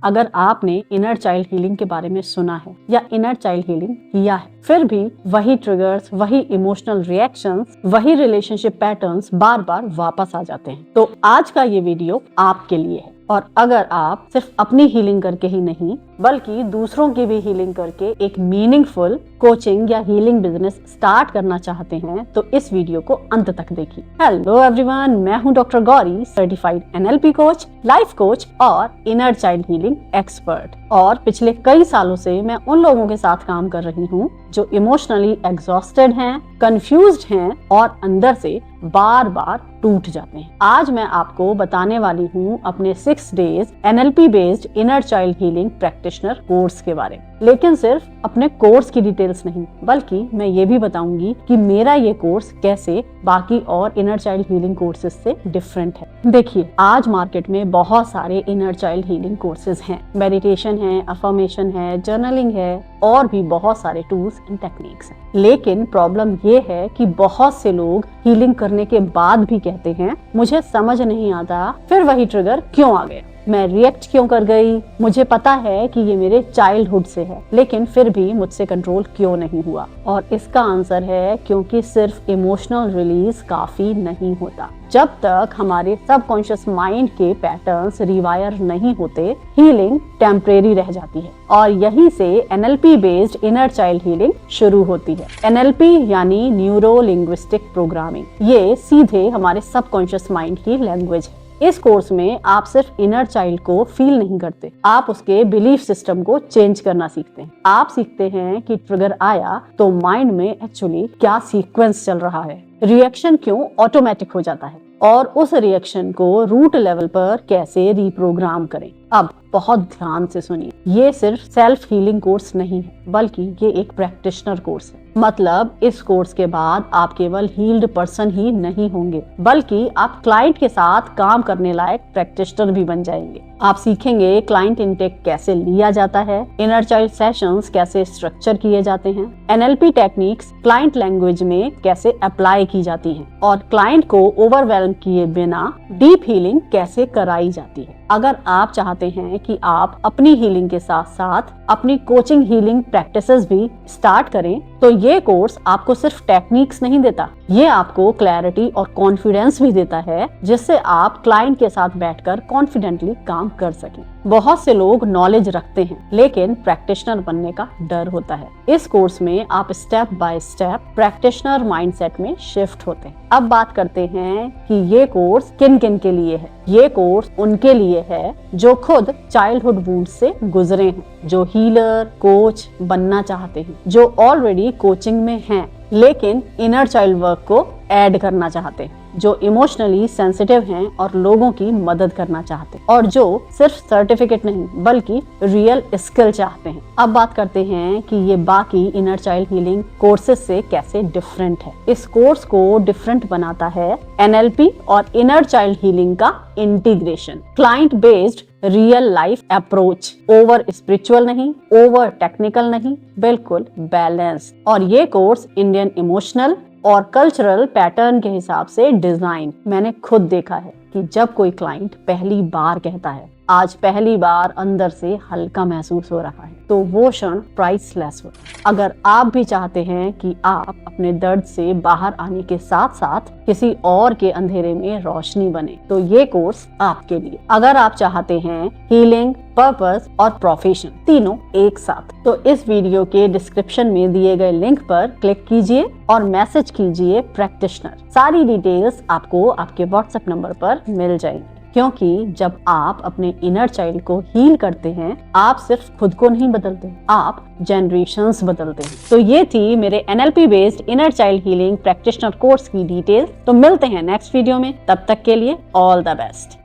अगर आपने inner child healing के बारे में सुना है या इनर चाइल्ड हीलिंग किया है, फिर भी वही ट्रिगर्स, वही इमोशनल रिएक्शंस, वही रिलेशनशिप पैटर्न्स बार बार वापस आ जाते हैं, तो आज का ये वीडियो आपके लिए है। और अगर आप सिर्फ अपनी हीलिंग करके ही नहीं बल्कि दूसरों की भी हीलिंग करके एक मीनिंगफुल कोचिंग या हीलिंग बिजनेस स्टार्ट करना चाहते हैं तो इस वीडियो को अंत तक देखिए। हेलो एवरीवन, मैं हूं doctor Gauri, certified NLP coach, life coach और इनर चाइल्ड हीलिंग एक्सपर्ट। और पिछले कई सालों से मैं उन लोगों के साथ काम कर रही हूँ जो इमोशनली एग्जॉस्टेड हैं, कंफ्यूज्ड हैं और अंदर से बार बार टूट जाते हैं। आज मैं आपको बताने वाली हूँ अपने 6 days NLP based inner child healing practitioner course के बारे में। लेकिन सिर्फ अपने कोर्स की डिटेल्स नहीं, बल्कि मैं ये भी बताऊंगी कि मेरा ये कोर्स कैसे बाकी और इनर चाइल्ड हीलिंग कोर्सेज से डिफरेंट है। देखिए, आज मार्केट में बहुत सारे इनर चाइल्ड हीलिंग कोर्सेज हैं। मेडिटेशन है, अफर्मेशन है, जर्नलिंग है और भी बहुत सारे टूल्स एंड टेक्निक्स हैं। लेकिन प्रॉब्लम ये है कि बहुत से लोग हीलिंग करने के बाद भी कहते हैं मुझे समझ नहीं आता फिर वही ट्रिगर क्यों आ गया, मैं रिएक्ट क्यों कर गई, मुझे पता है कि ये मेरे चाइल्डहुड से है लेकिन फिर भी मुझसे कंट्रोल क्यों नहीं हुआ। और इसका आंसर है क्योंकि सिर्फ इमोशनल रिलीज काफी नहीं होता। जब तक हमारे सबकॉन्शियस माइंड के पैटर्न्स रिवायर नहीं होते, हीलिंग टेम्परेरी रह जाती है। और यहीं से NLP based inner child healing शुरू होती है। एनएलपी यानी न्यूरो लिंग्विस्टिक प्रोग्रामिंग, ये सीधे हमारे सबकॉन्शियस माइंड की लैंग्वेज है। इस कोर्स में आप सिर्फ इनर चाइल्ड को फील नहीं करते, आप उसके बिलीफ सिस्टम को चेंज करना सीखते हैं। आप सीखते हैं कि ट्रिगर आया तो माइंड में एक्चुअली क्या सीक्वेंस चल रहा है, रिएक्शन क्यों ऑटोमेटिक हो जाता है और उस रिएक्शन को रूट लेवल पर कैसे रीप्रोग्राम करें। अब बहुत ध्यान से सुनिए, ये सिर्फ सेल्फ हीलिंग कोर्स नहीं है बल्कि ये एक प्रैक्टिशनर कोर्स है। मतलब इस कोर्स के बाद आप केवल हील्ड पर्सन ही नहीं होंगे बल्कि आप क्लाइंट के साथ काम करने लायक प्रैक्टिशनर भी बन जाएंगे। आप सीखेंगे क्लाइंट इनटेक कैसे लिया जाता है, इनर चाइल्ड सेशंस कैसे स्ट्रक्चर किए जाते हैं, एनएलपी टेक्निक्स क्लाइंट लैंग्वेज में कैसे अप्लाई की जाती हैं और क्लाइंट को ओवरवेल्म किए बिना डीप हीलिंग कैसे कराई जाती है। अगर आप चाहते हैं कि आप अपनी हीलिंग के साथ साथ अपनी कोचिंग हीलिंग प्रैक्टिसेस भी स्टार्ट करें तो ये कोर्स आपको सिर्फ टेक्निक्स नहीं देता, ये आपको क्लैरिटी और कॉन्फिडेंस भी देता है जिससे आप क्लाइंट के साथ बैठकर कॉन्फिडेंटली काम कर सकें। बहुत से लोग नॉलेज रखते हैं लेकिन प्रैक्टिशनर बनने का डर होता है। इस कोर्स में आप step by step practitioner mindset में शिफ्ट होते हैं। अब बात करते हैं कि ये कोर्स किन किन के लिए है। ये कोर्स उनके लिए है जो खुद चाइल्डहुड वुंड से गुजरे हैं, जो हीलर कोच बनना चाहते हैं, जो ऑलरेडी कोचिंग में हैं लेकिन इनर चाइल्ड वर्क को ऐड करना चाहते हैं, जो इमोशनली सेंसिटिव हैं और लोगों की मदद करना चाहते हैं और जो सिर्फ सर्टिफिकेट नहीं बल्कि रियल स्किल चाहते हैं। अब बात करते हैं कि ये बाकी इनर चाइल्ड हीलिंग कोर्सेज से कैसे डिफरेंट है। इस कोर्स को डिफरेंट बनाता है एनएलपी और इनर चाइल्ड हीलिंग का integration, client based real life approach, over spiritual नहीं, ओवर टेक्निकल नहीं, बिल्कुल बैलेंस। और ये कोर्स इंडियन इमोशनल और कल्चरल पैटर्न के हिसाब से डिजाइन। मैंने खुद देखा है कि जब कोई क्लाइंट पहली बार कहता है आज पहली बार अंदर से हल्का महसूस हो रहा है तो वो क्षण प्राइसलेस होता है। अगर आप भी चाहते हैं कि आप अपने दर्द से बाहर आने के साथ साथ किसी और के अंधेरे में रोशनी बने तो ये कोर्स आपके लिए। अगर आप चाहते हैं हीलिंग, पर्पस और प्रोफेशन तीनों एक साथ तो इस वीडियो के डिस्क्रिप्शन में दिए गए लिंक पर क्लिक कीजिए और मैसेज कीजिए प्रैक्टिशनर। सारी डिटेल्स आपको आपके व्हाट्सएप नंबर पर मिल जाएंगी। क्योंकि जब आप अपने इनर चाइल्ड को हील करते हैं आप सिर्फ खुद को नहीं बदलते, आप जनरेशंस बदलते हैं। तो ये थी मेरे NLP based inner child healing practitioner course की डिटेल्स। तो मिलते हैं नेक्स्ट वीडियो में, तब तक के लिए ऑल द बेस्ट।